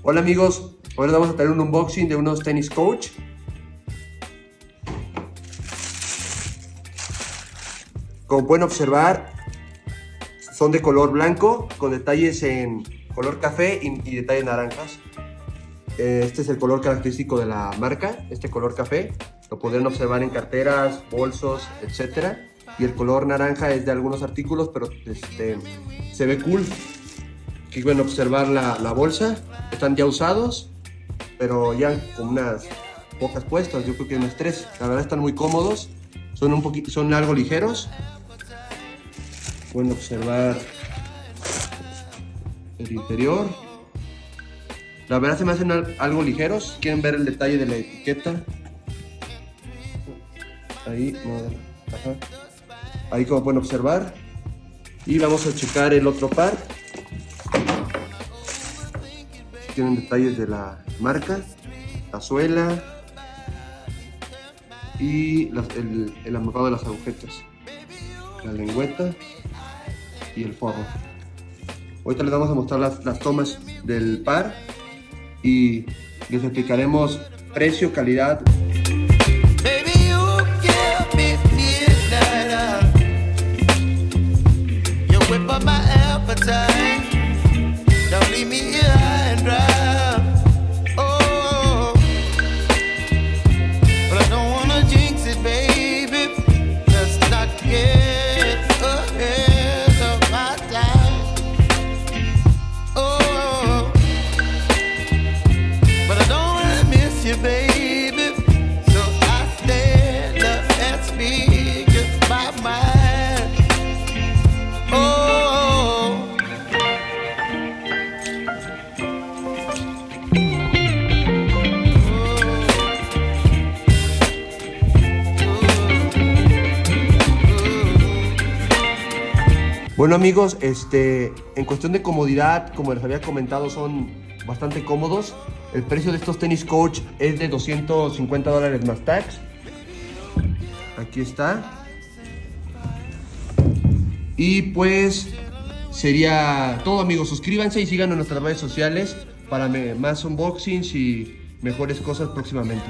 Hola amigos, hoy les vamos a traer un unboxing de unos tenis Coach. Como pueden observar, son de color blanco con detalles en color café y detalles naranjas. Este es el color característico de la marca, este color café. Lo podrán observar en carteras, bolsos, etc. Y el color naranja es de algunos artículos, pero se ve cool. Aquí pueden observar la bolsa. Están ya usados, pero ya con unas pocas puestas, yo creo que unas 3. La verdad están muy cómodos, son algo ligeros. Pueden observar el interior. La verdad se me hacen algo ligeros. Quieren ver el detalle de la etiqueta. Ahí, ajá. Ahí como pueden observar. Y vamos a checar el otro par. Tienen detalles de la marca, la suela y el amarrado de las agujetas, la lengüeta y el forro. Ahorita les vamos a mostrar las tomas del par y les explicaremos precio, calidad. Bueno amigos, en cuestión de comodidad, como les había comentado, son bastante cómodos. El precio de estos tenis Coach es de $250 más tax. Aquí está. Y pues sería todo amigos. Suscríbanse y síganos en nuestras redes sociales para más unboxings y mejores cosas próximamente.